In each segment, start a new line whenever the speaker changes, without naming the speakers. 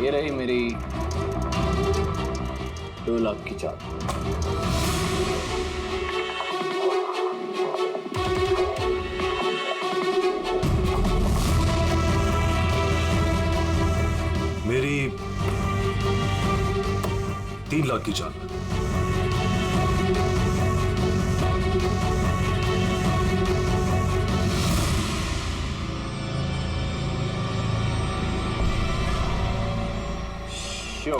ये रही मेरी 2 लाख की चाल।
मेरी 3 लाख की चाल।
शो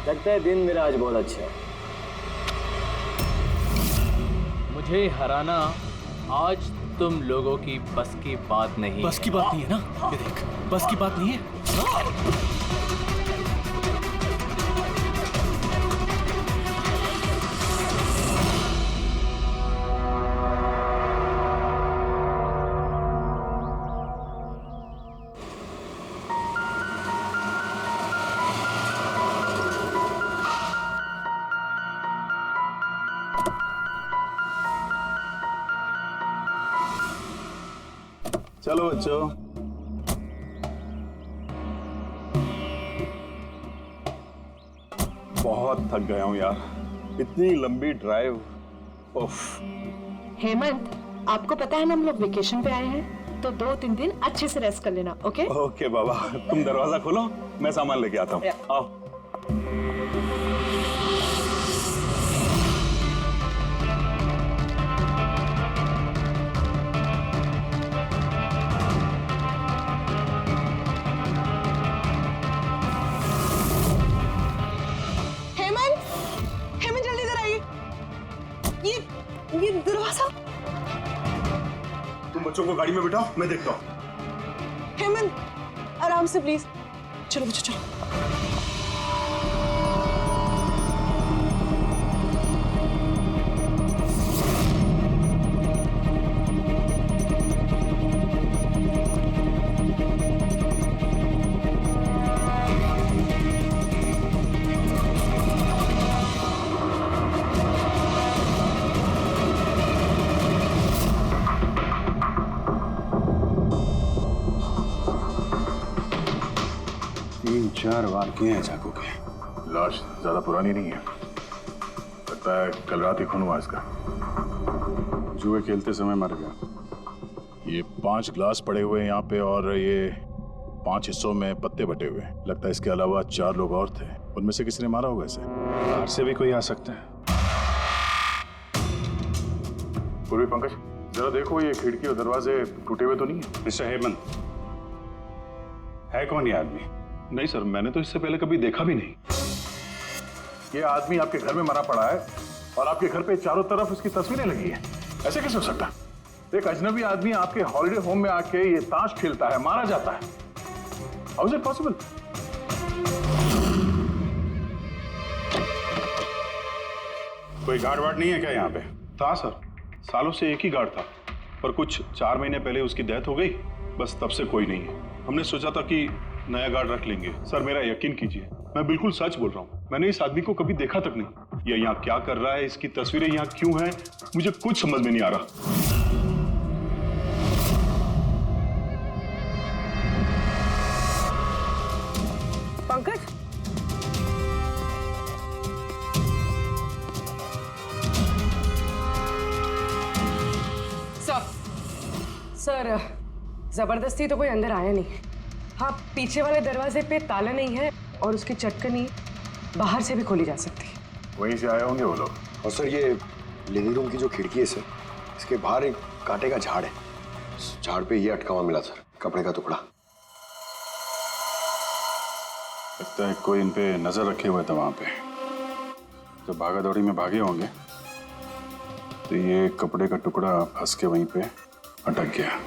लगता है दिन मेरा आज बहुत अच्छा है। मुझे हराना आज तुम लोगों की बस की बात नहीं।
बस की बात नहीं है ना? ये देख, बस की बात नहीं है।
चलो बच्चों, बहुत थक गया हूं यार, इतनी लंबी ड्राइव। उफ।
हेमंत, आपको पता है ना हम लोग वेकेशन पे आए हैं, तो 2-3 दिन अच्छे से रेस्ट कर लेना। ओके
ओके बाबा, तुम दरवाजा खोलो, मैं सामान लेके आता हूँ। आओ।
ये दरवाजा।
तुम बच्चों को गाड़ी में बिठाओ, मैं देखता हूँ।
हेमंत, आराम से प्लीज। चलो बच्चों चलो।
चार वार किए हैं चाकू के। लाश ज्यादा पुरानी नहीं है, लगता है कल रात ही खून हुआ इसका। जुए खेलते समय मर गया। ये 5 ग्लास पड़े हुए हैं यहाँ पे और ये 5 हिस्सों में पत्ते बटे हुए हैं। लगता है इसके अलावा 4 लोग और थे, उनमें से किसी ने मारा होगा इसे। बाहर से भी कोई आ सकता है। पूर्वी पंकज, जरा देखो ये खिड़की और दरवाजे टूटे हुए तो नहीं है?
मिस्टर हेमंत, है कौन ये आदमी?
नहीं सर, मैंने तो इससे पहले कभी देखा भी नहीं। ये आदमी आपके घर में मरा पड़ा है और आपके घर पे चारों तरफ इसकी तस्वीरें लगी है। ऐसे कैसे हो सकता है? एक अजनबी आदमी आपके हॉलिडे होम में आके ये ताश खेलता है, मारा जाता है। How is it possible?
कोई गार्ड वार्ड नहीं है क्या यहाँ पे?
था सर, सालों से एक ही गार्ड था, पर कुछ 4 महीने पहले उसकी डेथ हो गई, बस तब से कोई नहीं है। हमने सोचा था कि नया गार्ड रख लेंगे। सर मेरा यकीन कीजिए, मैं बिल्कुल सच बोल रहा हूँ। मैंने इस आदमी को कभी देखा तक नहीं। ये यहाँ क्या कर रहा है, इसकी तस्वीरें यहाँ क्यों हैं, मुझे कुछ समझ में नहीं आ रहा।
पंकज, सर जबरदस्ती तो कोई अंदर आया नहीं। हाँ, पीछे वाले दरवाजे पे ताला नहीं है और उसकी चटकनी बाहर से भी खोली जा सकती है।
वहीं से आए होंगे वो लोग।
और सर ये लिविंग रूम की जो खिड़की है सर, इसके बाहर एक कांटे का झाड़ है। उस झाड़ पे ये अटका हुआ मिला सर, कपड़े का टुकड़ा।
लगता है कोई इन पे नजर रखे हुए था वहां पे। जब भागा दौड़ी में भागे होंगे तो ये कपड़े का टुकड़ा फंस के वहीं पे अटक गया।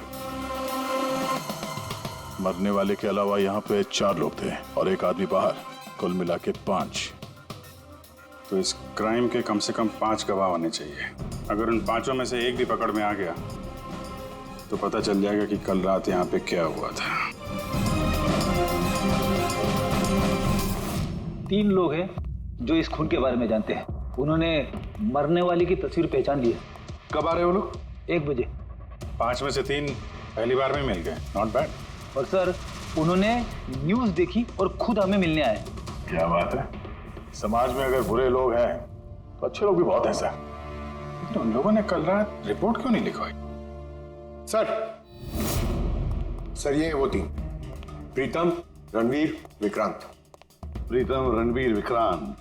मरने वाले के अलावा यहाँ पे 4 लोग थे और एक आदमी बाहर, कुल मिला के 5।
तो इस क्राइम के कम से कम 5 गवाह होने चाहिए। अगर उन 5 में से एक भी पकड़ में आ गया तो पता चल जाएगा कि कल रात यहाँ पे क्या हुआ था।
3 लोग हैं जो इस खून के बारे में जानते हैं। उन्होंने मरने वाली की तस्वीर पहचान ली है।
कब आ रहे हो लोग?
1 बजे।
5 में से 3 पहली बार में मिल गए, नॉट बैड।
और सर,
उन्होंने न्यूज़ देखी और खुद हमें मिलने आए।
क्या बात है, समाज में अगर बुरे लोग हैं तो अच्छे लोग भी बहुत हैं सर। लेकिन उन लोगों ने कल रात रिपोर्ट क्यों नहीं लिखवाई?
सर ये वो तीन, प्रीतम, रणवीर, विक्रांत।
प्रीतम, रणवीर, विक्रांत,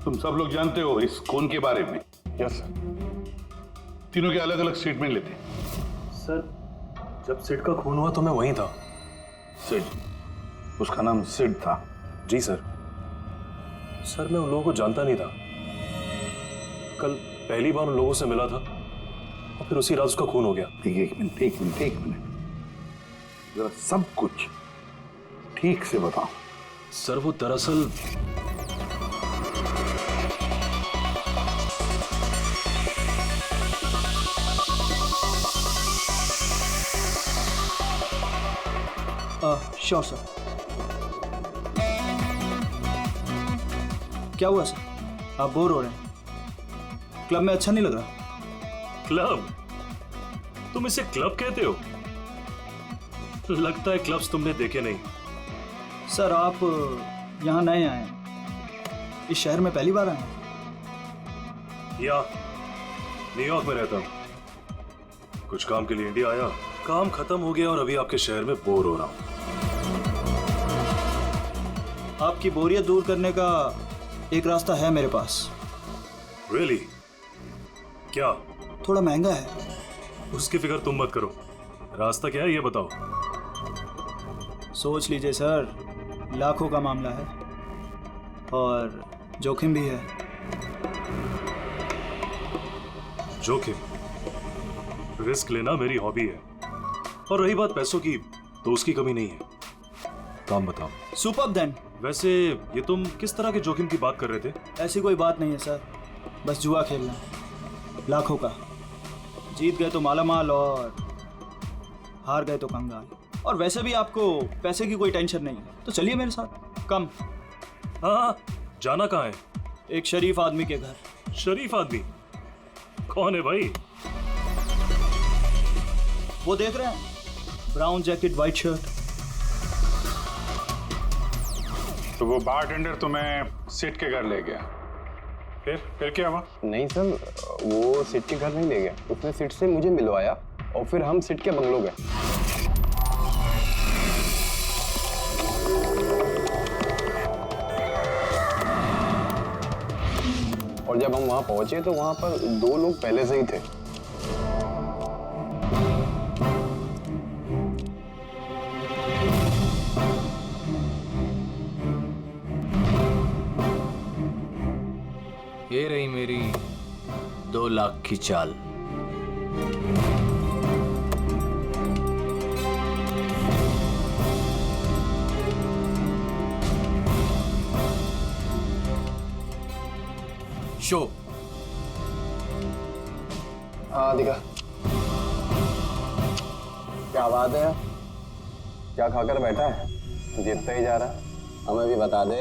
तुम सब लोग जानते हो इस खून के बारे में?
Yes sir.
तीनों के अलग अलग स्टेटमेंट लेते।
सर जब सिड का खून हुआ तो मैं वहीं था।
सिड, उसका नाम सिड था?
जी सर। सर मैं उन लोगों को जानता नहीं था। कल पहली बार उन लोगों से मिला था और फिर उसी रात उसका खून हो गया।
एक मिनट, जरा सब कुछ ठीक से बताओ।
सर वो दरअसल
श्योर सर। क्या हुआ सर, आप बोर हो रहे हैं? क्लब में अच्छा नहीं लग रहा?
क्लब? तुम इसे क्लब कहते हो? लगता है क्लब्स तुमने देखे नहीं।
सर आप यहाँ नए आए हैं, इस शहर में पहली बार आए हैं?
या न्यूयॉर्क में रहता हूँ, कुछ काम के लिए इंडिया आया, काम खत्म हो गया और अभी आपके शहर में बोर हो रहा हूँ।
आपकी बोरियत दूर करने का एक रास्ता है मेरे पास।
Really? क्या?
थोड़ा महंगा है।
उसकी फिक्र तुम मत करो, रास्ता क्या है ये बताओ।
सोच लीजिए सर, लाखों का मामला है और जोखिम भी है।
जोखिम? रिस्क लेना मेरी हॉबी है, और रही बात पैसों की तो उसकी कमी नहीं है। काम बताओ।
Superb then.
वैसे ये तुम किस तरह के जोखिम की बात कर रहे थे?
ऐसी कोई बात नहीं है सर, बस जुआ खेलना, लाखों का। जीत गए तो मालामाल और हार गए तो कंगाल। और वैसे भी आपको पैसे की कोई टेंशन नहीं है, तो चलिए मेरे साथ। कम।
हाँ, जाना कहाँ है?
एक शरीफ आदमी के घर।
शरीफ आदमी? कौन है भाई?
वो देख रहे हैं, ब्राउन जैकेट वाइट शर्ट।
तो वो बारटेंडर तुम्हें सिड के घर ले गया, फिर क्या हुआ?
नहीं सर, वो सिड के घर नहीं ले गया, उसने सिड से मुझे मिलवाया और फिर हम सिड के बंगलो गए। और जब हम वहां पहुंचे तो वहां पर दो लोग पहले से ही थे।
ये रही मेरी 2 लाख की चाल।
शो।
हाँ दिखा। क्या बात है, क्या खाकर बैठा है? जीतता ही जा रहा। हमें भी बता दे,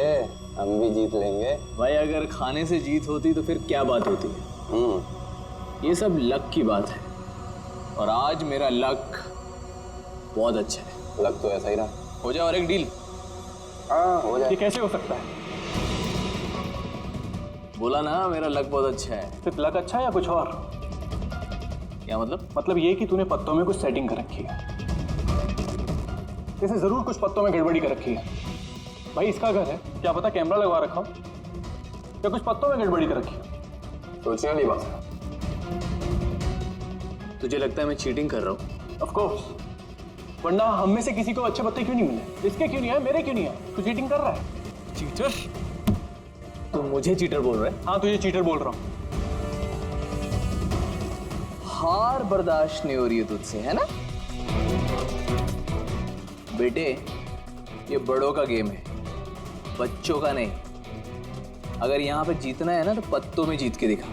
हम भी जीत लेंगे।
भाई अगर खाने से जीत होती तो फिर क्या बात होती है। ये सब लक की बात है, और आज मेरा लक बहुत अच्छा है।
लक तो ऐसा ही रहा।
हो जाए और एक डील।
हाँ हो जाए।
ये कैसे हो सकता है?
बोला ना मेरा लक बहुत अच्छा है।
सिर्फ लक अच्छा है या कुछ और?
क्या मतलब?
मतलब ये कि तूने पत्तों में कुछ सेटिंग कर रखी है। इसे जरूर कुछ पत्तों में गड़बड़ी कर रखी है। भाई इसका घर है, क्या पता कैमरा लगवा रखा हो या कुछ पत्तों में गड़बड़ी कर रखी है।
सोचने वाली बात।
तुझे लगता है मैं चीटिंग कर रहा हूँ?
ऑफ कोर्स, वरना हम में से किसी को अच्छे पत्ते क्यों नहीं मिले? इसके क्यों नहीं है, मेरे क्यों नहीं है? तू चीटिंग कर रहा है।
चीटर? तुम मुझे चीटर बोल रहे?
हाँ तुझे चीटर बोल रहा हूँ।
हार बर्दाश्त नहीं हो रही है तुझसे, है ना? बेटे ये बड़ों का गेम है, बच्चों का नहीं। अगर यहाँ पे जीतना है ना तो पत्तों में जीत के दिखा,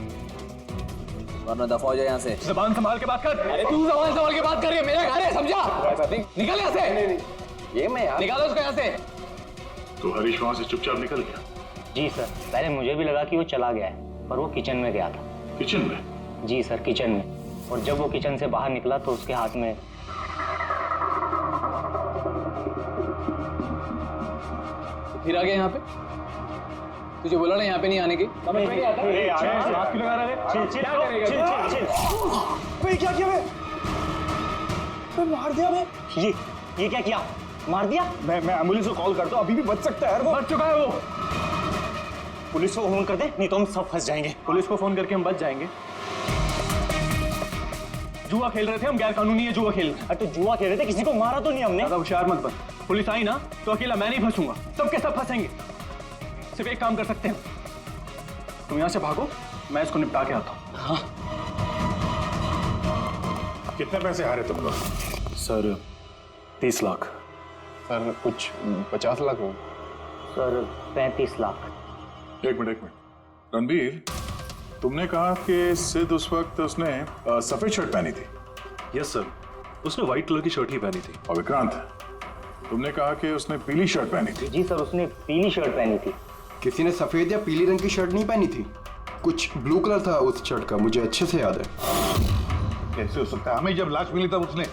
वरना दफा हो जाए यहाँ से।
ज़बान संभाल के बात कर।
अरे तू ज़बान संभाल के बात कर रही है, मेरा घर है, समझा? निकल यहाँ से।
ये मैं यार।
निकालो उसको यहाँ से।
तो हरीश वहां से चुपचाप निकल गया?
जी सर, पहले मुझे भी लगा कि वो चला गया है, पर वो किचन में गया था।
किचन में?
जी सर, किचन में। और जब वो किचन से बाहर निकला तो उसके हाथ में
फिर आ गया यहाँ पे? तुझे बोला ना यहाँ पे नहीं आने की।
क्या किया मैं मार दिया मैं।
ये क्या किया? मार दिया?
मैं एम्बुलेंस को कॉल करता हूँ, अभी भी बच सकता है यार, वो
मर चुका है वो।
पुलिस को फोन कर दे, नहीं तो हम सब फंस जाएंगे।
पुलिस को फोन करके हम बच जाएंगे। जुआ खेल रहे थे हम, गैर कानूनी है जुआ खेल।
अरे तो जुआ खेल रहे थे, किसी को मारा तो नहीं हमने।
ज्यादा होशियार मत बन, पुलिस आई ना तो अकेला मैं नहीं फंसूंगा, सबके सब फंसेंगे। सिर्फ एक काम कर सकते हैं, तुम यहाँ से भागो, मैं इसको निपटा के आता हूँ।
हाँ।
कितने पैसे हारे तुम लोग?
सर 30 लाख।
सर कुछ 50 लाख हो।
सर 35 लाख।
एक मिनट रणबीर, तुमने कहा कि सिद्ध उस वक्त उसने सफेद शर्ट पहनी थी।
यस सर, उसने व्हाइट कलर की शर्ट ही पहनी थी।
और विक्रांत, तुमने कहा कि उसने पीली शर्ट पहनी थी।
जी सर, उसने पीली शर्ट पहनी थी।
किसी ने सफेद या पीली रंग की शर्ट नहीं पहनी थी, कुछ ब्लू कलर था उस शर्ट का, मुझे अच्छे से याद है।
कैसे हो सकता है? हमें जब लाश मिली तब उसने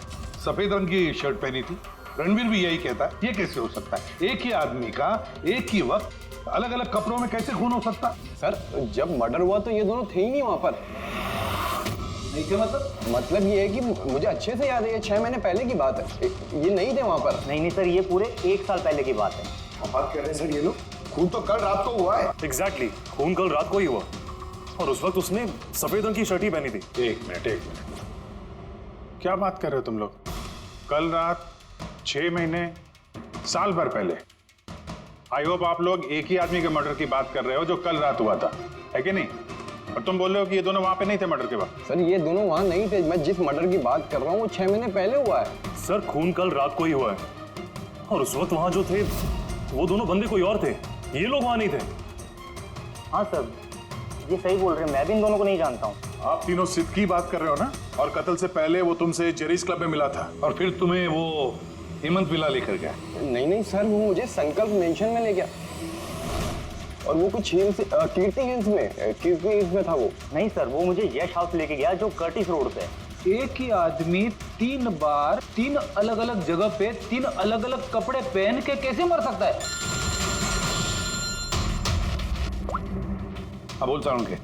सफेद रंग की शर्ट पहनी थी। रणवीर भी यही कहता है। ये कैसे हो सकता है? एक ही आदमी का एक ही वक्त अलग अलग कपड़ों में कैसे खून हो सकता?
सर जब मर्डर हुआ तो ये दोनों थे ही नहीं वहां पर।
नहीं थे
मतलब ये है कि मुझे अच्छे से याद है, ये 6 महीने पहले की बात है, ये नहीं थे वहां पर।
नहीं सर, ये पूरे 1 साल पहले की बात है।
बात कर रहे हैं सर ये लोग, खून तो कल रात को हुआ है।
एग्जैक्टली, खून कल रात को ही हुआ और उस वक्त उसने सफेद रंग की शर्ट ही पहनी थी।
एक मिनट, क्या बात कर रहे हो तुम लोग? कल रात 6 महीने, साल भर पहले। आई होप आप लोग एक ही आदमी के मर्डर की बात कर रहे हो जो कल रात हुआ था, है कि नहीं? और तुम बोल रहे हो कि ये दोनों वहां पे नहीं थे मर्डर के वक्त।
सर ये दोनों वहां नहीं थे, मैं जिस मर्डर की बात कर रहा हूँ वो 6 महीने पहले हुआ है।
सर खून कल रात को ही हुआ है और उस वक्त वहां जो थे वो दोनों बंदे कोई और थे, ये लोग वहां नहीं थे।
हाँ सर, ये सही बोल रहे हैं, मैं भी इन दोनों को नहीं जानता हूँ।
आप तीनों सिद्ध की बात कर रहे हो ना? और कत्ल से पहले वो तुमसे जेरीज क्लब में मिला था
और फिर तुम्हें वो हेमंत विला लेकर गया।
नहीं सर, वो मुझे संकल्प मेंशन में ले गया और वो कुछ कीर्ति हिल्स में था वो।
नहीं सर, वो मुझे यश हाउस लेके गया जो कर्टिस रोड पे है।
एक ही आदमी 3 बार 3 अलग अलग जगह पे 3 अलग अलग कपड़े पहन के कैसे मर सकता है?
अब बोल सारुण के।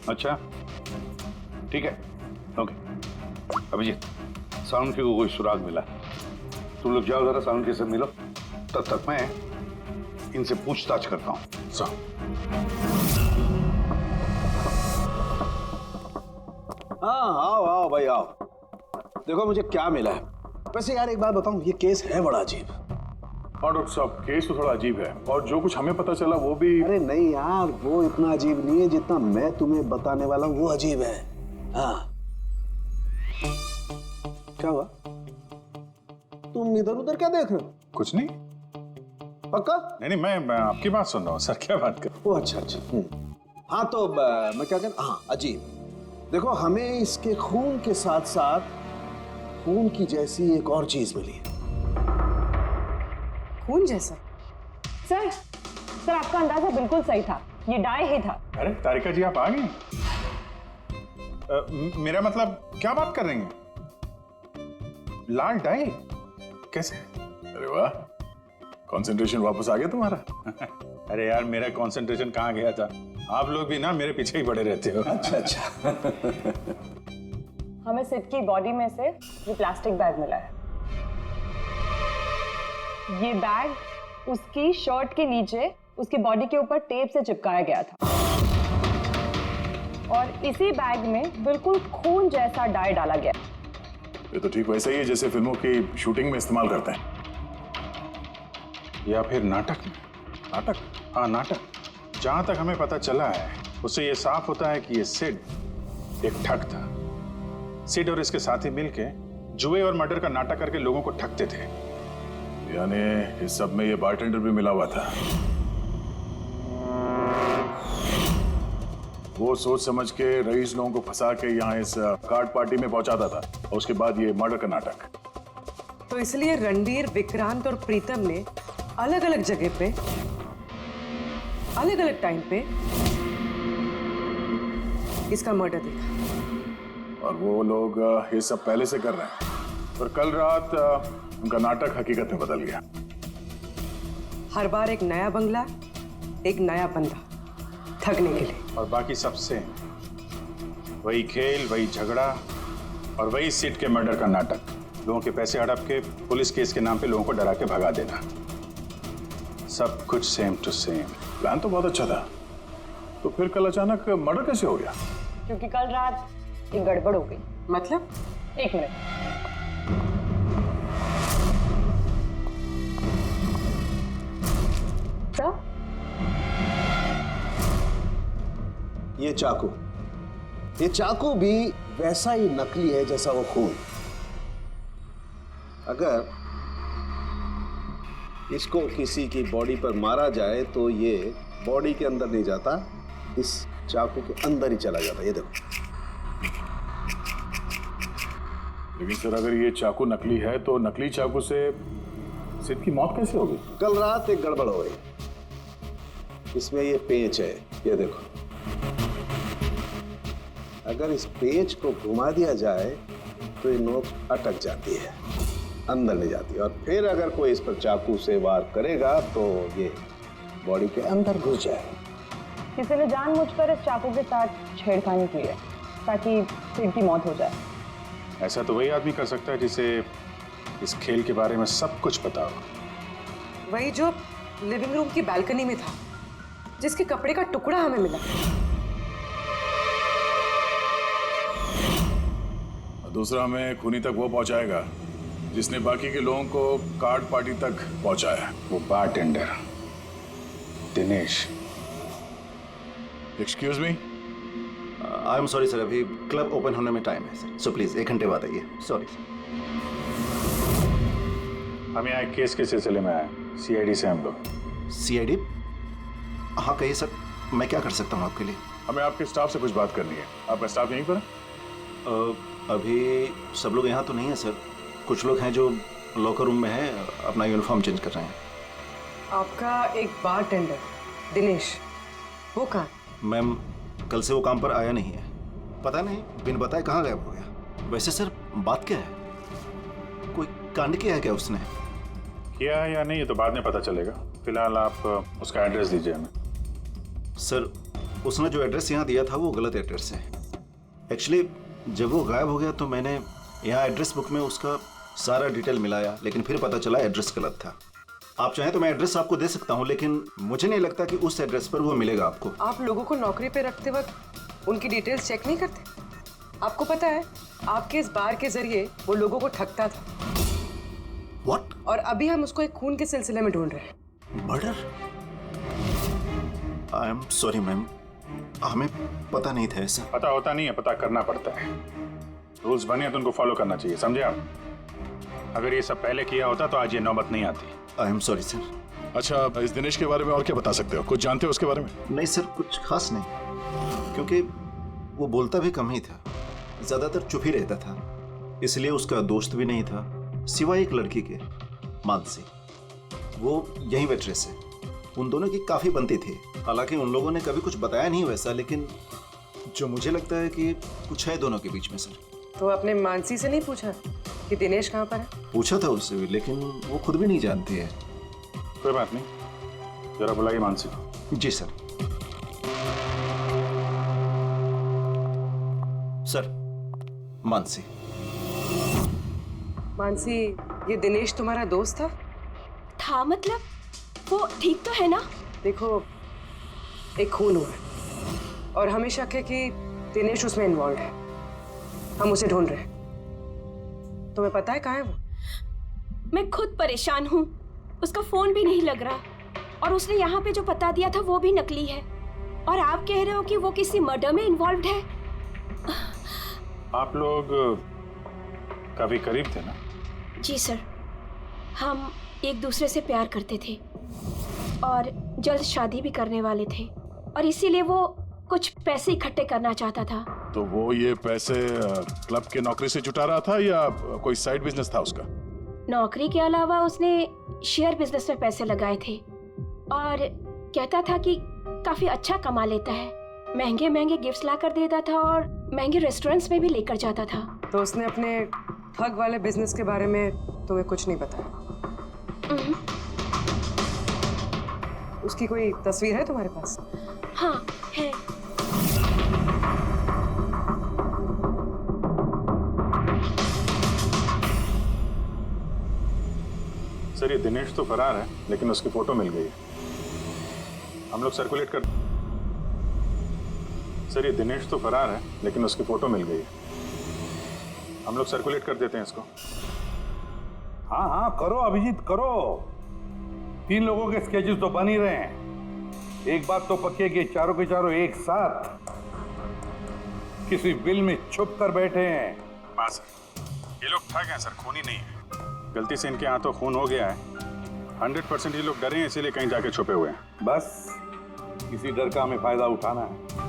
अच्छा ठीक है, ओके। अभिजीत, सारुण के को कोई सुराग मिला, तुम लोग जाओ जरा सारुण के से मिलो, तब तक मैं इनसे पूछताछ करता हूँ।
हाँ आओ आओ भाई आओ, देखो मुझे क्या मिला है। वैसे यार एक बात बताऊं, ये केस है बड़ा अजीब।
और डॉक्टर साहब केस तो थोड़ा अजीब है और जो कुछ हमें पता चला वो भी।
अरे नहीं यार, वो इतना अजीब नहीं है जितना मैं तुम्हें बताने वाला हूँ, वो अजीब है। हाँ क्या हुआ? तुम इधर उधर क्या देख रहे हो?
कुछ नहीं।
पक्का?
नहीं मैं आपकी बात सुन रहा हूँ सर, क्या बात कर।
ओ अच्छा। हाँ तो मैं क्या कहता, हाँ अजीब। देखो हमें इसके खून के साथ साथ खून की जैसी एक और चीज मिली है।
खून जैसा?
सर आपका अंदाजा बिल्कुल सही था, ये डाई ही था।
अरे तारिका जी आप आ गई? मेरा मतलब क्या बात कर रही हैं? लाल डाई कैसे? अरे वाह, कंसंट्रेशन वापस आ गया तुम्हारा। अरे यार मेरा कंसंट्रेशन कहाँ गया था? आप लोग भी ना मेरे पीछे ही पड़े रहते हो। अच्छा।
हमें सिड की बॉडी में से ये प्लास्टिक बैग मिला है। ये बैग उसकी शर्ट के नीचे उसकी बॉडी के ऊपर टेप से चिपकाया गया था और इसी बैग में बिल्कुल खून जैसा डाई डाला गया।
ये तो ठीक वैसा ही है जैसे फिल्मों की शूटिंग में इस्तेमाल करते हैं, या फिर नाटक में। नाटक? हाँ नाटक। जहां तक हमें पता चला है उससे ये साफ होता है कि ये सिड एक ठग था। सिड और इसके साथी मिलके जुए और मर्डर का नाटक करके लोगों को ठगते थे। यानी इस सब में ये बारटेंडर भी मिला हुआ था। वो सोच समझ के रईस लोगों को फंसा के यहाँ इस कार्ड पार्टी में पहुंचाता था और उसके बाद ये मर्डर का नाटक।
तो इसलिए रणबीर, विक्रांत और प्रीतम ने अलग अलग जगह पे अलग अलग टाइम पे इसका मर्डर देखा।
और वो लोग ये सब पहले से कर रहे हैं, पर कल रात उनका नाटक हकीकत में बदल गया।
हर बार एक नया बंगला, एक नया बंदा, ठगने के लिए।
और बाकी सबसे वही खेल, वही झगड़ा और वही सीट के मर्डर का नाटक। लोगों के पैसे हड़प के पुलिस केस के नाम पे लोगों को डरा के भगा देना। सब कुछ सेम टू सेम।
प्लान तो बहुत अच्छा था, तो फिर कल अचानक मर्डर कैसे हो गया?
क्योंकि कल रात एक गड़बड़ हो गई।
मतलब?
एक मिनट। सर,
ये चाकू भी वैसा ही नकली है जैसा वो खून। अगर इसको किसी की बॉडी पर मारा जाए तो ये बॉडी के अंदर नहीं जाता, इस चाकू के अंदर ही चला जाता। ये देखो।
लेकिन सर, अगर ये चाकू नकली है तो नकली चाकू से सिद्ध की मौत कैसे होगी?
कल रात एक गड़बड़ हो गई। इसमें ये पेंच है, ये देखो। अगर इस पेंच को घुमा दिया जाए तो ये नोक अटक जाती है, अंदर नहीं जाती, और फिर अगर कोई इस पर चाकू से वार करेगा तो ये बॉडी के अंदर घुस जाए।
किसी ने जानबूझकर इस चाकू के साथ छेड़खानी की है ताकि सिड की मौत हो जाए।
ऐसा तो वही आदमी कर सकता है जिसे इस खेल के बारे में सब कुछ पता हो।
वही जो लिविंग रूम की बालकनी में था, जिसके कपड़े का टुकड़ा हमें मिला।
दूसरा हमें खूनी तक वो पहुंचाएगा जिसने बाकी के लोगों को कार्ड पार्टी तक पहुंचाया।
वो bartender Dinesh.
Excuse me?
I am sorry sir, अभी क्लब ओपन होने में टाइम है सर, सो प्लीज 1 घंटे बाद आइए। Sorry sir.
हम यहाँ एक केस के सिलसिले में आए, सीआईडी से हम लोग।
सीआईडी? हाँ कहिए सर, मैं क्या कर सकता हूँ आपके लिए?
हमें आपके स्टाफ से कुछ बात करनी है। आपका स्टाफ यहीं पर है?
अभी सब लोग यहाँ तो नहीं है सर, कुछ लोग हैं जो लॉकर रूम में है, अपना यूनिफॉर्म चेंज कर रहे हैं।
आपका एक बारटेंडर दिनेश, वो कहाँ?
मैम, कल से वो काम पर आया नहीं है, पता नहीं बिन बताए कहाँ गायब हो गया। वैसे सर बात क्या है? कोई कांड किया है क्या उसने?
किया है या नहीं ये तो बाद में पता चलेगा। फिलहाल आप उसका एड्रेस दीजिए हमें।
सर, उसने जो एड्रेस यहाँ दिया था वो गलत एड्रेस है। एक्चुअली जब वो गायब हो गया तो मैंने यहाँ एड्रेस बुक में उसका सारा डिटेल मिलाया, लेकिन फिर पता चला एड्रेस गलत था। आप चाहें तो मैं एड्रेस आपको दे सकता हूँ, लेकिन मुझे नहीं लगता कि उस एड्रेस पर वो मिलेगा आपको।
आप लोगों को नौकरी पे रखते वक्त उनकी डिटेल्स चेक नहीं करते? आपको पता है आपके इस बार के जरिए वो लोगों को ठगता था।
What?
और अभी हम उसको एक खून के सिलसिले में ढूंढ रहे हैं।
Murder? I am sorry ma'am, हमें पता नहीं था ऐसा।
पता होता नहीं है, पता करना पड़ता है। रूल्स बने हैं तो उनको फॉलो करना चाहिए, समझे आप? अगर ये सब पहले किया होता तो आज ये नौबत नहीं आती।
I am sorry sir.
अच्छा, इस दिनेश के बारे में और क्या बता सकते हो? कुछ जानते हो उसके बारे में?
नहीं सर, कुछ खास नहीं, क्योंकि वो बोलता भी कम ही था, ज्यादातर चुप ही रहता था, इसलिए उसका दोस्त भी नहीं था सिवाय एक लड़की के, मानसी। वो यही वेट्रेस है। उन दोनों की काफी बनती थी, हालांकि उन लोगों ने कभी कुछ बताया नहीं वैसा, लेकिन जो मुझे लगता है कि कुछ है दोनों के बीच में सर।
तो आपने मानसी से नहीं पूछा कि दिनेश कहाँ पर है?
पूछा था उससे भी, लेकिन वो खुद भी नहीं जानती है।
कोई बात नहीं, जरा बुलाइए मानसी को।
जी सर। सर, मानसी।
मानसी, ये दिनेश तुम्हारा दोस्त था?
था मतलब? वो ठीक तो है ना?
देखो, एक खून हुआ है और हमें शक है कि दिनेश उसमें इन्वॉल्व है। हम उसे ढूंढ रहे हैं। तुम्हें पता है कहाँ है वो?
मैं खुद परेशान हूँ, उसका फोन भी नहीं लग रहा, और उसने यहाँ पे जो पता दिया था वो भी नकली है, और आप कह रहे हो कि वो किसी मर्डर में इन्वॉल्व है।
आप लोग काफी करीब थे ना?
जी सर, हम एक दूसरे से प्यार करते थे और जल्द शादी भी करने वाले थे, और इसीलिए वो कुछ पैसे इकट्ठे करना चाहता था।
तो वो ये पैसे क्लब के नौकरी से जुटा रहा था या कोई साइड बिजनेस था उसका?
नौकरी के अलावा उसने शेयर बिजनेस में पैसे लगाए थे, और कहता था कि काफी अच्छा कमा लेता है, महंगे महंगे गिफ्ट्स ला कर देता था और महंगे रेस्टोरेंट्स में भी लेकर जाता था।
तो उसने अपने ठग वाले बिजनेस के बारे में तुम्हें कुछ नहीं बताया? उसकी कोई तस्वीर है तुम्हारे पास?
हाँ है।
सर ये दिनेश तो फरार है, लेकिन उसकी फोटो मिल गई है। हम लोग सर्कुलेट कर सर ये दिनेश तो फरार है, लेकिन उसकी फोटो मिल गई है। हम लोग सर्कुलेट कर देते हैं इसको।
हाँ हाँ करो अभिजीत करो। 3 लोगों के स्केचेस तो बन ही रहे हैं। एक बात तो पक्की है कि चारों के चारों एक साथ किसी बिल में छुप कर बैठे हैं।
हाँ सर, ये लोग ठग हैं सर, खूनी नहीं है। गलती से इनके हाथों खून हो गया है। 100% ये लोग डरे हैं, इसीलिए कहीं जाके छुपे हुए हैं।
बस किसी डर का हमें फायदा उठाना है।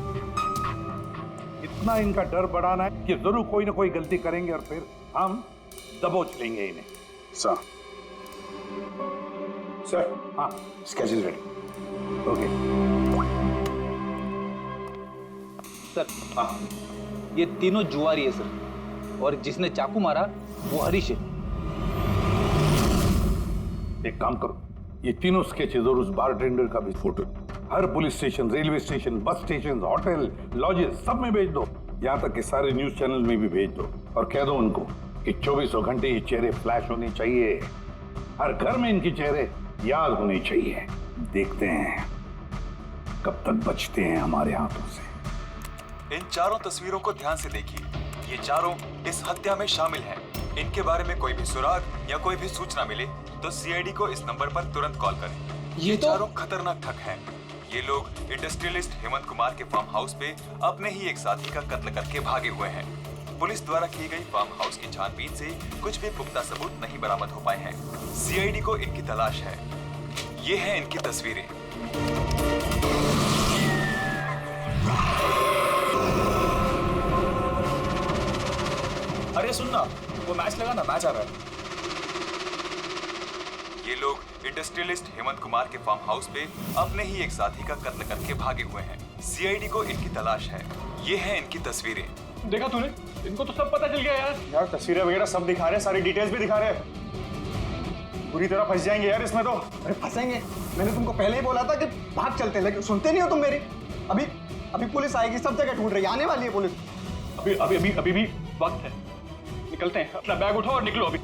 इतना इनका डर बढ़ाना है कि जरूर कोई ना कोई गलती करेंगे और फिर हम दबोच लेंगे इन्हें।
सर
हाँ स्केड्यूल रेडी।
ओके
सर हाँ, ये तीनों जुआरी है सर, और जिसने चाकू मारा वो हरीश है।
एक काम करो, ये तीनों स्केचेस और उस बारटेंडर का भी फोटो हर police station, railway station, bus station, hotel, lodges सब में भेज दो। यहाँ तक कि सारे न्यूज चैनल में भी भेज दो और कह दो उनको कि 24 घंटे ये चेहरे फ्लैश होने चाहिए। हर घर में इनके चेहरे याद होने चाहिए। देखते हैं कब तक बचते हैं हमारे हाथों से।
इन चारों तस्वीरों को ध्यान से देखिए। ये चारों इस हत्या में शामिल हैं। इनके बारे में कोई भी सुराग या कोई भी सूचना मिले तो सीआईडी को इस नंबर पर तुरंत कॉल करें। ये चारों खतरनाक ठग हैं। ये लोग इंडस्ट्रियलिस्ट हेमंत कुमार के फार्म हाउस पे अपने ही एक साथी का कत्ल करके भागे हुए हैं। पुलिस द्वारा की गई फार्म हाउस की छानबीन से कुछ भी पुख्ता सबूत नहीं बरामद हो पाए हैं। सीआईडी को इनकी तलाश है। ये हैं इनकी तस्वीरें।
अरे सुनना, वो मैच लगा ना, मैच आ रहा है।
ये लोग इंडस्ट्रियलिस्ट हेमंत कुमार के फार्म हाउस पे अपने ही एक साथी का कत्ल करके भागे हुए हैं। सीआईडी को इनकी तलाश है। ये हैं इनकी तस्वीरें।
देखा तूने, इनको तो सब पता चल गया यार।
यार तस्वीरें वगैरह सब दिखा रहे हैं, सारी डिटेल्स भी दिखा रहे हैं। पूरी तरह फंस जाएंगे यार इसमें तो।
अरे फंसेंगे, मैंने तुमको पहले ही बोला था कि भाग चलते हैं, लेकिन सुनते नहीं हो तुम मेरी। अभी पुलिस आएगी, सब जगह ढूंढ रही है, आने वाली है पुलिस।
अभी भी वक्त है, निकलते हैं। अपना बैग उठाओ और निकलो अभी।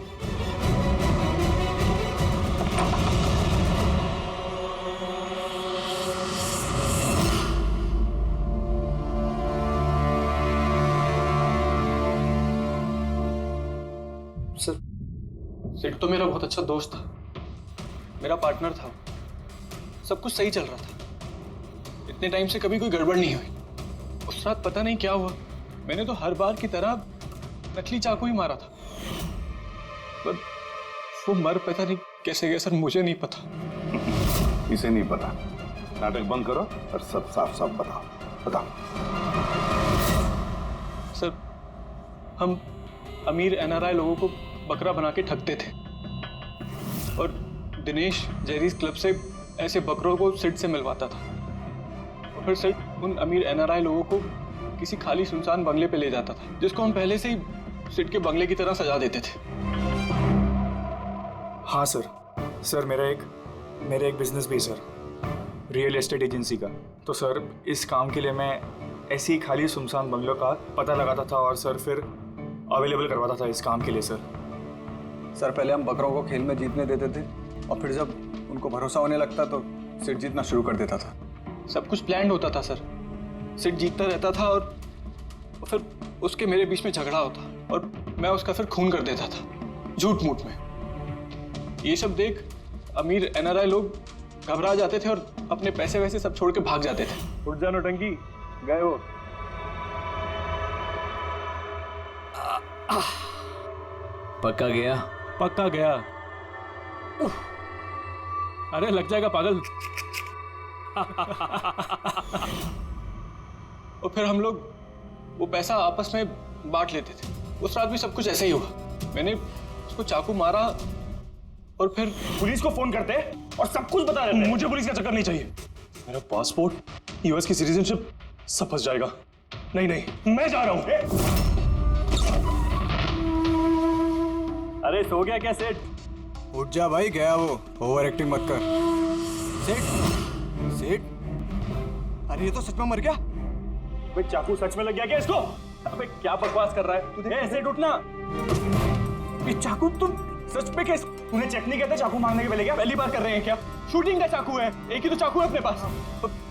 सिड तो मेरा बहुत अच्छा दोस्त था, मेरा पार्टनर था। सब कुछ सही चल रहा था। इतने टाइम से कभी कोई गड़बड़ नहीं हुई। उस रात पता नहीं क्या हुआ, मैंने तो हर बार की तरह नकली चाकू ही मारा था, पर वो मर पता नहीं कैसे गया सर, मुझे नहीं पता।
इसे नहीं पता। नाटक बंद करो और सब साफ साफ बताओ।
सर हम अमीर एनआरआई लोगों को बकरा बना के ठगते थे, और दिनेश जेरीज क्लब से ऐसे बकरों को सिड से मिलवाता था, और फिर सिड उन अमीर एनआरआई लोगों को किसी खाली सुनसान बंगले पे ले जाता था, जिसको हम पहले से ही सिड के बंगले की तरह सजा देते थे।
हाँ सर मेरा एक बिजनेस भी सर, रियल एस्टेट एजेंसी का। तो सर इस काम के लिए मैं ऐसी ही खाली सुनसान बंगलों का पता लगाता था और सर फिर अवेलेबल करवाता था इस काम के लिए।
सर पहले हम बकरों को खेल में जीतने देते थे, और फिर जब उनको भरोसा होने लगता तो सिड जीतना शुरू कर देता था।
सब कुछ प्लान्ड होता था सर। सिड जीतता रहता था और फिर उसके मेरे बीच में झगड़ा होता, और मैं उसका फिर खून कर देता था झूठ मूठ में। ये सब देख अमीर एनआरआई लोग घबरा जाते थे और अपने पैसे वैसे सब छोड़ के भाग जाते थे।
उठ जा नौटंकी, गए वो।
पक्का गया?
पक्का गया। अरे लग जाएगा पागल। और फिर हम लोग वो पैसा आपस में बांट लेते थे। उस रात भी सब कुछ ऐसे ही हुआ। मैंने उसको चाकू मारा और फिर
पुलिस को फोन करते और सब कुछ बता देते।
मुझे पुलिस का चक्कर नहीं चाहिए। मेरा पासपोर्ट, यूएस की सिटीजनशिप सब फंस जाएगा। नहीं नहीं, मैं जा रहा हूं।
अरे सो गया क्या सेठ?
उठ जा भाई, गया वो। ओवर एक्टिंग मत कर। सेठ सेठ, अरे ये तो सच में मर गया।
भाई चाकू सच में लग गया क्या इसको? अबे क्या बकवास कर रहा है? सेठ उठना। ये चाकू तुम सच में कैसे? तूने चेक नहीं किया था चाकू मांगने के पहले? क्या पहली बार कर रहे हैं क्या? शूटिंग का चाकू है, एक ही तो चाकू है अपने पास।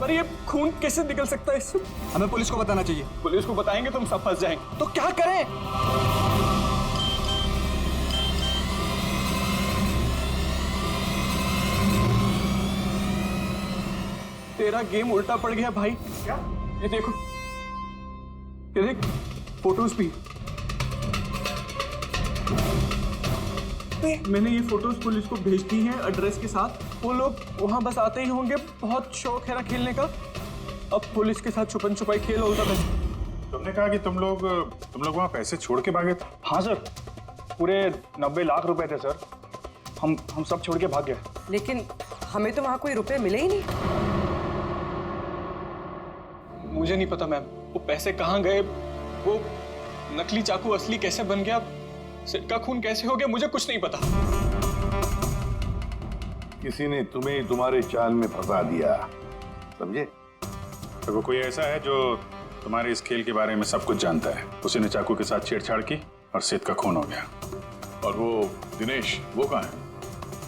पर ये खून कैसे निकल सकता है इससे?
हमें पुलिस को बताना चाहिए।
पुलिस को बताएंगे तुम सब फंस जाएंगे।
तो क्या करें?
तेरा गेम उल्टा पड़ गया भाई।
क्या?
ये देखो, ये देख, फोटोज भी। मैंने ये फोटोज पुलिस को भेज दी हैं एड्रेस के साथ। वो लोग वहां बस आते ही होंगे। बहुत शौक है ना खेलने का। अब पुलिस के साथ छुपन छुपाई खेल होता है।
तुमने कहा कि तुम लोग वहां पैसे छोड़ के भागे थे?
हाँ सर, पूरे 90 लाख रुपए थे सर। हम सब छोड़ के भाग गए।
लेकिन हमें तो वहां कोई रुपए मिले ही नहीं।
मुझे नहीं पता मैम, वो पैसे कहाँ गए, वो नकली चाकू असली कैसे बन गया, सिट का खून कैसे हो गया, मुझे कुछ नहीं पता।
किसी ने तुम्हें तुम्हारे चाल में फंसा दिया, समझे?
तो वो कोई ऐसा है जो तुम्हारे इस खेल के बारे में सब कुछ जानता है। उसी ने चाकू के साथ छेड़छाड़ की और सिट का खून हो गया।
और वो दिनेश, वो कहाँ है?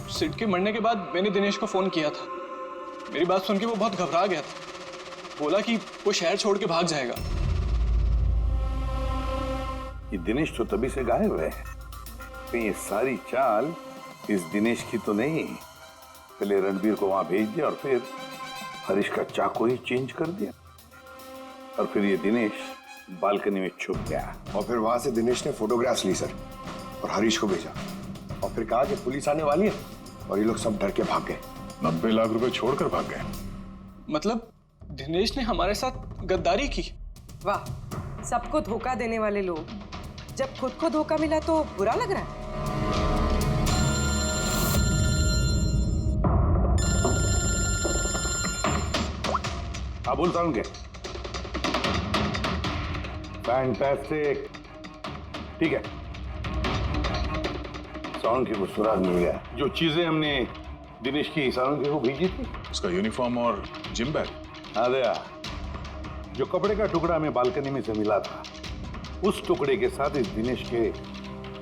सिट के मरने के बाद मैंने दिनेश को फोन किया था। मेरी बात सुन के वो बहुत घबरा गया था। बोला कि वो शहर छोड़ के भाग जाएगा।
ये दिनेश तो तभी से गायब है। कहीं ये सारी चाल इस दिनेश की तो नहीं? पहले रणबीर को वहां भेज दिया और फिर हरीश का चाकू ही चेंज कर दिया, और फिर ये दिनेश बालकनी में छुप गया।
और फिर वहां से दिनेश ने फोटोग्राफ्स ली सर, और हरीश को भेजा, और फिर कहा कि पुलिस आने वाली है, और ये लोग सब डर के भाग गए।
90 लाख रुपए छोड़कर भाग गए?
मतलब दिनेश ने हमारे साथ गद्दारी की?
वाह, सबको धोखा देने वाले लोग। जब खुद को धोखा मिला तो बुरा लग रहा है।
हाँ बोलता हूँ क्या? फैंटास्टिक, ठीक है। साउंड की वो सुराग मिल गया। जो चीजें हमने दिनेश की साउंड को भेजी थी,
उसका यूनिफॉर्म और जिम बैग।
हाँ दया, जो कपड़े का टुकड़ा हमें बालकनी में से मिला था, उस टुकड़े के साथ इस दिनेश के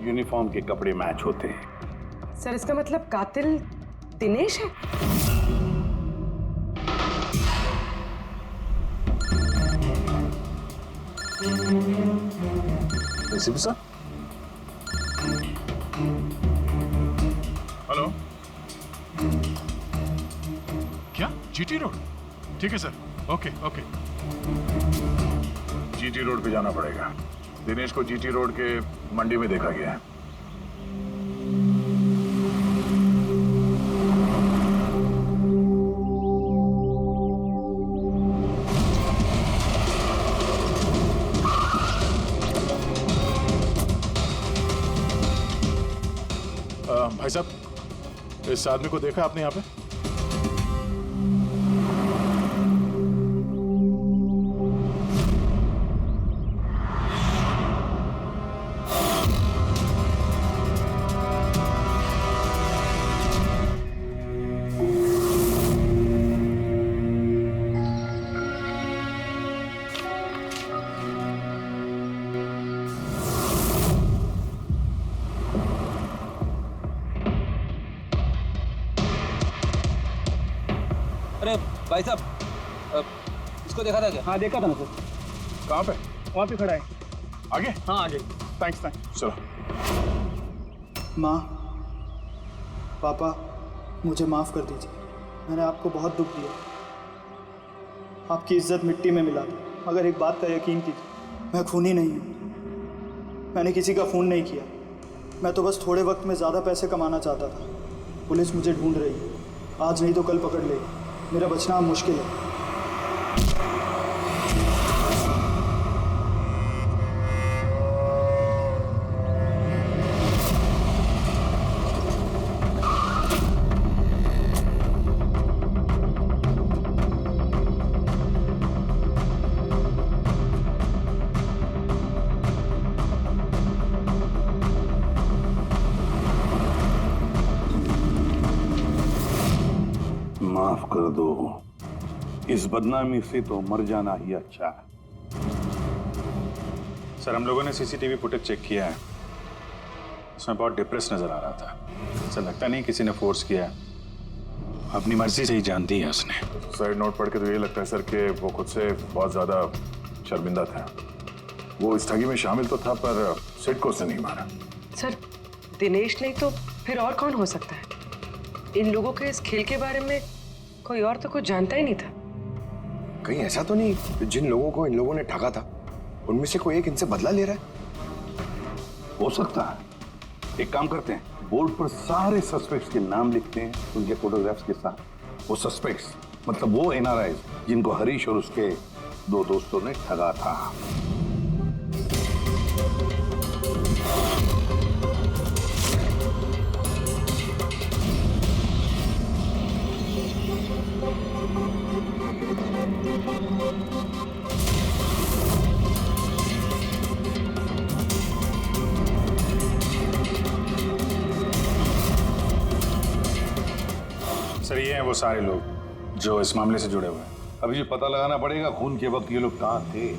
यूनिफॉर्म के कपड़े मैच होते हैं।
सर, इसका मतलब कातिल दिनेश है?
ACP sir, hello. क्या जीटी रोड? ठीक है sir, okay okay. GT road पे जाना पड़ेगा। दिनेश को जीटी रोड के मंडी में देखा गया है। भाई साहब, इस आदमी को देखा आपने यहाँ पे?
अरे भाई साहब, इसको देखा था क्या?
हाँ देखा था ना सर।
कहाँ पे?
वहाँ पे खड़ा है।
आगे?
हाँ आगे।
Thanks thanks. चलो।
माँ, पापा, मुझे माफ़ कर दीजिए। मैंने आपको बहुत दुख दिया। आपकी इज्जत मिट्टी में मिला दी। मगर एक बात का यकीन कीजिए, मैं खूनी नहीं हूँ। मैंने किसी का खून नहीं किया। मैं तो बस थोड़े वक्त में ज़्यादा पैसे कमाना चाहता था। पुलिस मुझे ढूंढ रही है, आज नहीं तो कल पकड़ लेगी। मेरा बचना अब मुश्किल है।
कर दो। इस बदनामी से तो मर जाना ही अच्छा है।
सर हम लोगों ने सीसीटीवी फुटेज चेक किया है, उसमें बहुत डिप्रेस नजर आ रहा था। ऐसा लगता नहीं किसी ने फोर्स किया है, अपनी मर्जी से ही जान दी है उसने।
साइड नोट पढ़ के तो ये लगता है सर कि वो खुद से बहुत ज्यादा शर्मिंदा था। वो इस ठगी में शामिल तो था पर सिट को उसने नहीं मारा।
सर दिनेश नहीं तो फिर और कौन हो सकता है? इन लोगों के इस खेल के बारे में कोई और तो कुछ जानता ही नहीं था।
कहीं ऐसा तो नहीं जिन लोगों को इन लोगों ने ठगा था उनमें से कोई एक इनसे बदला ले रहा है?
हो सकता है। एक काम करते हैं, बोर्ड पर सारे सस्पेक्ट्स के नाम लिखते हैं उनके फोटोग्राफ्स के साथ। वो सस्पेक्ट्स मतलब वो एनआरआई जिनको हरीश और उसके दो दोस्तों ने ठगा था।
सर ये हैं वो सारे लोग जो इस मामले से जुड़े हुए हैं।
अभी ये पता लगाना पड़ेगा खून के वक्त ये लोग कहाँ थे।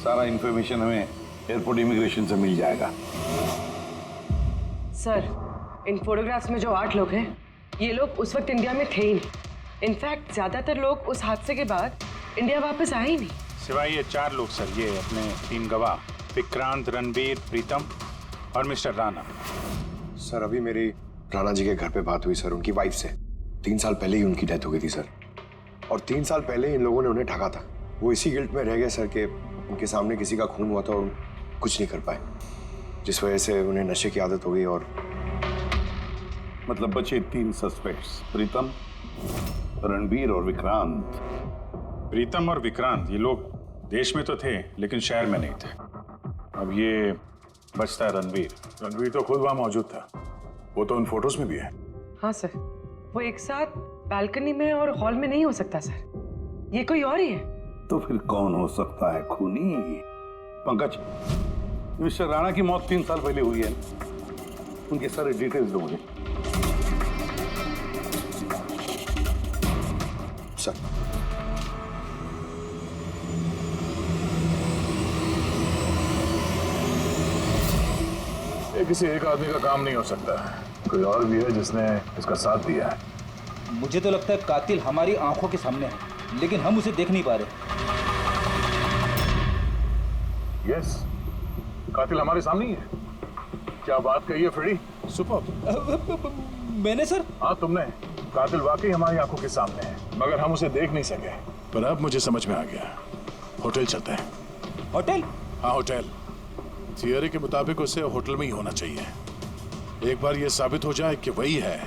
सारा इंफॉर्मेशन हमें एयरपोर्ट इमिग्रेशन से मिल जाएगा।
सर इन फोटोग्राफ्स में जो 8 लोग हैं ये लोग उस वक्त इंडिया में थे ही नहीं। इनफैक्ट ज्यादातर लोग उस हादसे के बाद इंडिया वापस आए ही नहीं।
सिवाय ये 4 लोग सर, ये अपने 3 गवाह विक्रांत, रणबीर, प्रीतम और मिस्टर राणा।
सर अभी मेरी राणा जी के घर पे बात हुई सर उनकी वाइफ से। 3 साल पहले ही उनकी डेथ हो गई थी सर, और 3 साल पहले इन लोगों ने उन्हें ठगा था। वो इसी गिल्ट में रह गए सर कि उनके सामने किसी का खून हुआ था और कुछ नहीं कर पाए, जिस वजह से उन्हें नशे की आदत हो गई। और
मतलब बचे 3 सस्पेक्ट्स, प्रीतम, रणबीर और विक्रांत।
प्रीतम और विक्रांत ये लोग देश में तो थे लेकिन शहर में नहीं थे। अब ये बचता है रणबीर।
रणबीर तो खुद वहां मौजूद था, वो तो उन फोटोज में भी है।
हाँ सर, वो एक साथ बालकनी में और हॉल में नहीं हो सकता सर, ये कोई और ही है।
तो फिर कौन हो सकता है खूनी? पंकज, मिस्टर राणा की मौत 3 साल पहले हुई है, उनके सारे डिटेल्स दो मुझे।
सर
ये किसी एक आदमी का काम नहीं हो सकता, कोई और भी है जिसने इसका साथ दिया है।
मुझे तो लगता है कातिल हमारी आंखों के सामने है, लेकिन हम उसे देख नहीं पा रहे।
यस, कातिल हमारे सामने ही है। क्या बात कही है फ्रेडी? सुपर।
मैंने सर?
हाँ तुमने। कातिल वाकई हमारी आंखों के सामने है, मगर हम उसे देख नहीं सके। पर अब मुझे समझ में आ गया, होटल चलते हैं।
होटल?
हाँ होटल। थियरी के मुताबिक उसे होटल में ही होना चाहिए। एक बार ये साबित हो जाए कि वही है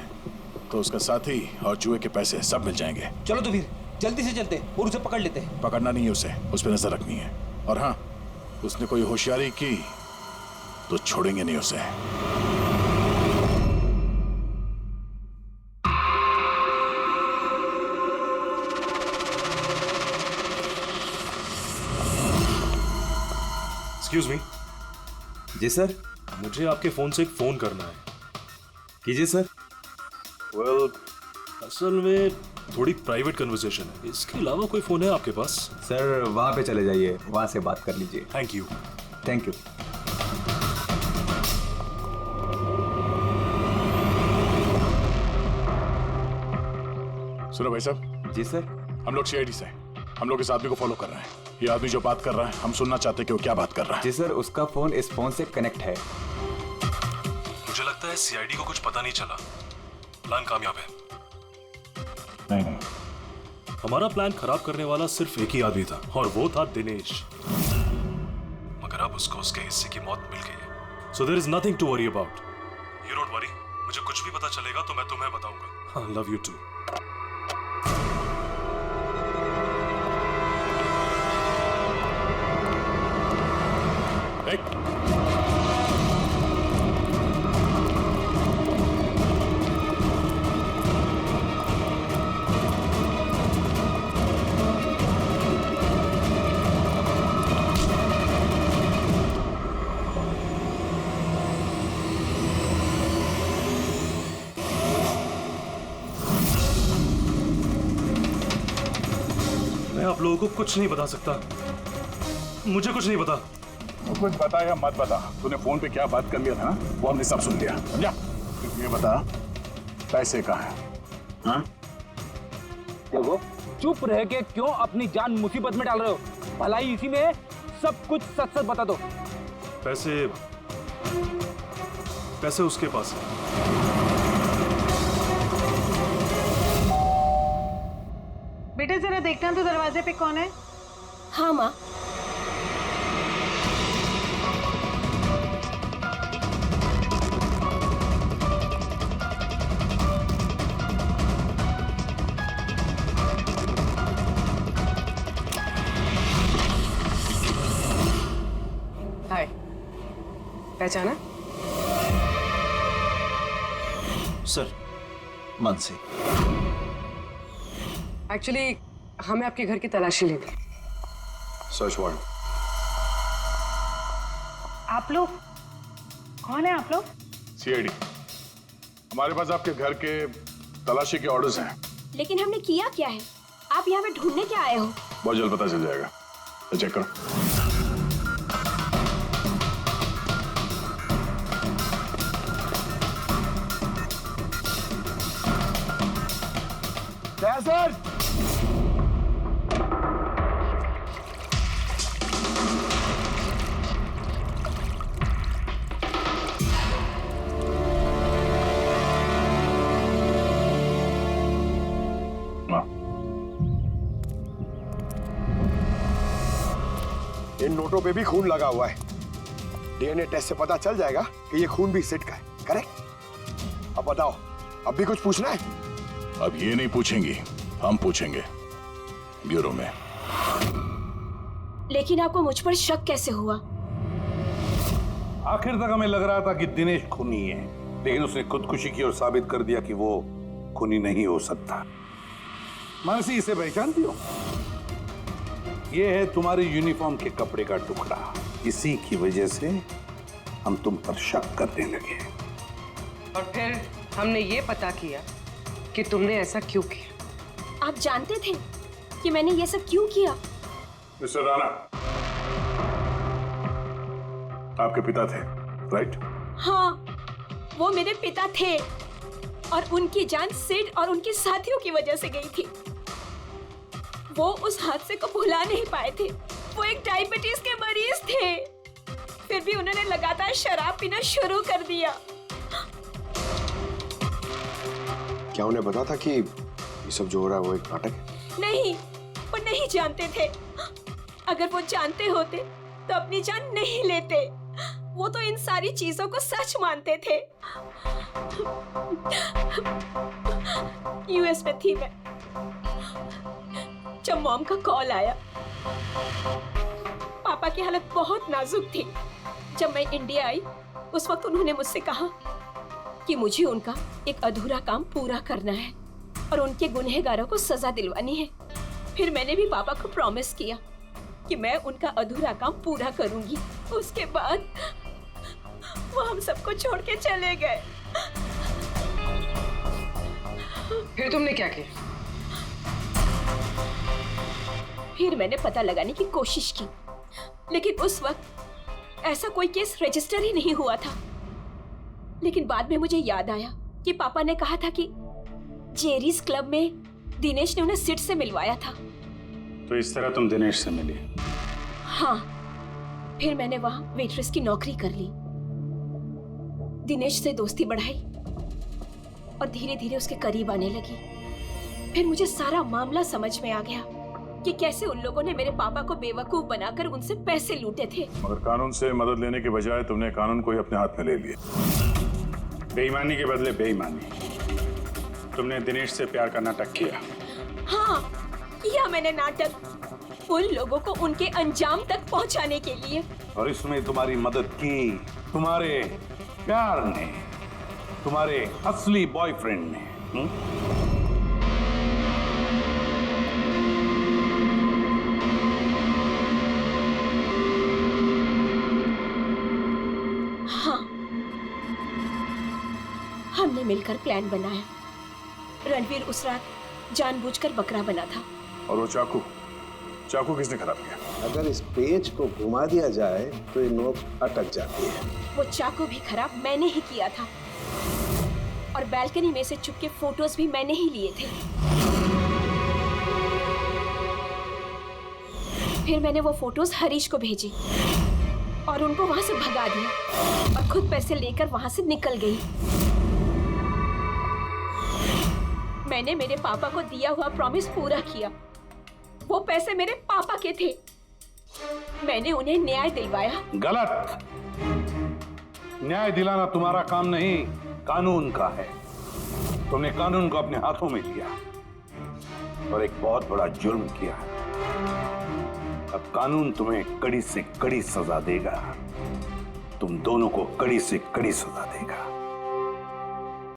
तो उसका साथी और जुए के पैसे सब मिल जाएंगे।
चलो तो फिर जल्दी से चलते और उसे पकड़ लेते हैं।
पकड़ना नहीं है उसे, उस पर नजर रखनी है। और हाँ, उसने कोई होशियारी की तो छोड़ेंगे नहीं उसे।
Excuse me.
जी सर।
मुझे आपके फोन से एक फोन करना है।
कीजिए सर।
वेल, असल में थोड़ी प्राइवेट कन्वर्सेशन है, इसके अलावा कोई फोन है आपके पास?
सर वहां पे चले जाइए, वहां से बात कर लीजिए।
Thank you.
Thank you.
सुनो भाई साहब।
जी सर।
हम लोग सीआईडी से, हम लोग इस आदमी को फॉलो कर रहे हैं। ये आदमी जो बात कर रहा है हम सुनना चाहते हैं कि वो क्या बात कर रहा है।
जी सर, उसका फोन इस फोन से कनेक्ट है।
मुझे लगता है सीआईडी को कुछ पता नहीं चला। प्लान कामयाब है।
नहीं,
हमारा प्लान खराब करने वाला सिर्फ एक ही आदमी था और वो था दिनेश। मगर अब उसको उसके हिस्से की मौत मिल गई है। So there is nothing to worry about. You don't worry, मुझे कुछ भी पता चलेगा तो मैं तुम्हें बताऊंगा। I love you too. आप लोगों को कुछ नहीं बता सकता। मुझे कुछ नहीं पता।
तो कुछ बता या मत बता, तूने फोन पे क्या बात कर लिया था ना, वो हमने सब सुन लिया, समझा? ये बता, पैसे कहाँ हैं? हाँ?
देखो, चुप रह के क्यों अपनी जान मुसीबत में डाल रहे हो? भलाई इसी में है, सब कुछ सच सच बता दो।
पैसे उसके पास है।
बेटे जरा देखना तो दरवाजे पे कौन है?
हाँ माँ।
हाय, पहचाना?
सर, मानसी।
एक्चुअली हमें आपके घर की तलाशी लेनी।
Search warrant.
आप लोग कौन है? आप लोग
सीआईडी। हमारे पास आपके घर के तलाशी के ऑर्डर्स हैं।
लेकिन हमने किया क्या है? आप यहाँ पे ढूंढने क्या आए हो?
बहुत जल्द पता चल जाएगा, तो चेक करो।
सर,
इन नोटों पे भी खून लगा हुआ है। डीएनए टेस्ट से पता चल जाएगा कि ये खून भी सिट का है, करेक्ट? अब बताओ, अब भी कुछ पूछना है?
अब ये नहीं पूछेंगी, हम पूछेंगे ब्यूरो में।
लेकिन आपको मुझ पर शक कैसे हुआ?
आखिर तक हमें लग रहा था कि दिनेश खूनी है, लेकिन उसने खुदकुशी की और साबित कर दिया कि वो खूनी नहीं हो सकता। मानसी, इसे पहचानती हो? ये है तुम्हारे यूनिफॉर्म के कपड़े का टुकड़ा। इसी की वजह से हम तुम पर शक करने लगे।
और फिर हमने ये पता किया कि तुमने ऐसा क्यों किया।
आप जानते थे कि मैंने ये सब क्यों किया?
मिस्टर राणा, आपके पिता थे, राइट?
हाँ, वो मेरे पिता थे और उनकी जान सिड और उनके साथियों की वजह से गई थी। वो उस हादसे को भुला नहीं पाए थे। वो एक डायबिटीज के मरीज थे, फिर भी उन्होंने लगातार शराब पीना शुरू कर दिया।
क्या उन्हें पता था कि ये सब जो हो रहा है वो एक नाटक है?
नहीं, वो नहीं जानते थे। अगर वो जानते होते तो अपनी जान नहीं लेते। वो तो इन सारी चीजों को सच मानते थे। यूएस में थी मैं जब मॉम का कॉल आया। पापा की हालत बहुत नाजुक थी। जब मैं इंडिया आई उस वक्त उन्होंने मुझसे कहा कि मुझे उनका एक अधूरा काम पूरा करना है और उनके गुनहगारों को सजा दिलवानी है। फिर मैंने भी पापा को प्रॉमिस किया कि मैं उनका अधूरा काम पूरा करूंगी। उसके बाद वो हम सबको छोड़ के चले गए।
फिर तुमने क्या किया?
फिर मैंने पता लगाने की कोशिश की, लेकिन उस वक्त ऐसा कोई केस रजिस्टर ही नहीं हुआ था। लेकिन बाद में मुझे याद आया कि पापा ने कहा था कि जेरीज क्लब में दिनेश ने उन्हें सिड से मिलवाया था।
तो इस तरह तुम दिनेश से मिली?
हाँ, फिर मैंने वहां वेट्रेस की नौकरी कर ली, दिनेश से दोस्ती बढ़ाई और धीरे धीरे उसके करीब आने लगी। फिर मुझे सारा मामला समझ में आ गया कि कैसे उन लोगों ने मेरे पापा को बेवकूफ बनाकर उनसे पैसे लूटे थे।
मगर कानून से मदद लेने के बजाय तुमने कानून को ही अपने हाथ में ले लिया।
बेईमानी के बदले बेईमानी। तुमने दिनेश से प्यार का नाटक किया।
हाँ, किया मैंने नाटक उन लोगों को उनके अंजाम तक पहुंचाने के लिए।
और इसमें तुम्हारी मदद की तुम्हारे प्यार ने, तुम्हारे असली बॉयफ्रेंड ने।
हाँ, हमने मिलकर प्लान बनाया। रणवीर उस रात जानबूझकर बकरा बना था।
और वो चाकू? चाकू किसने खराब किया?
अगर इस पेज को घुमा दिया जाए तो ये नोक अटक जाती है।
वो चाकू भी खराब मैंने ही किया था और बैल्कनी में से चुपके फोटोज भी मैंने ही लिए थे। फिर मैंने वो फोटोज हरीश को भेजी और उनको वहां से भगा दिया और खुद पैसे लेकर वहां से निकल गई। मैंने मेरे पापा को दिया हुआ प्रॉमिस पूरा किया। वो पैसे मेरे पापा के थे। मैंने उन्हें न्याय दिलवाया।
गलत। न्याय दिलाना तुम्हारा काम नहीं, कानून का है। तुमने कानून को अपने हाथों में लिया और एक बहुत बड़ा जुर्म किया है। अब कानून तुम्हें कड़ी से कड़ी सजा देगा। तुम दोनों को कड़ी से कड़ी सजा देगा।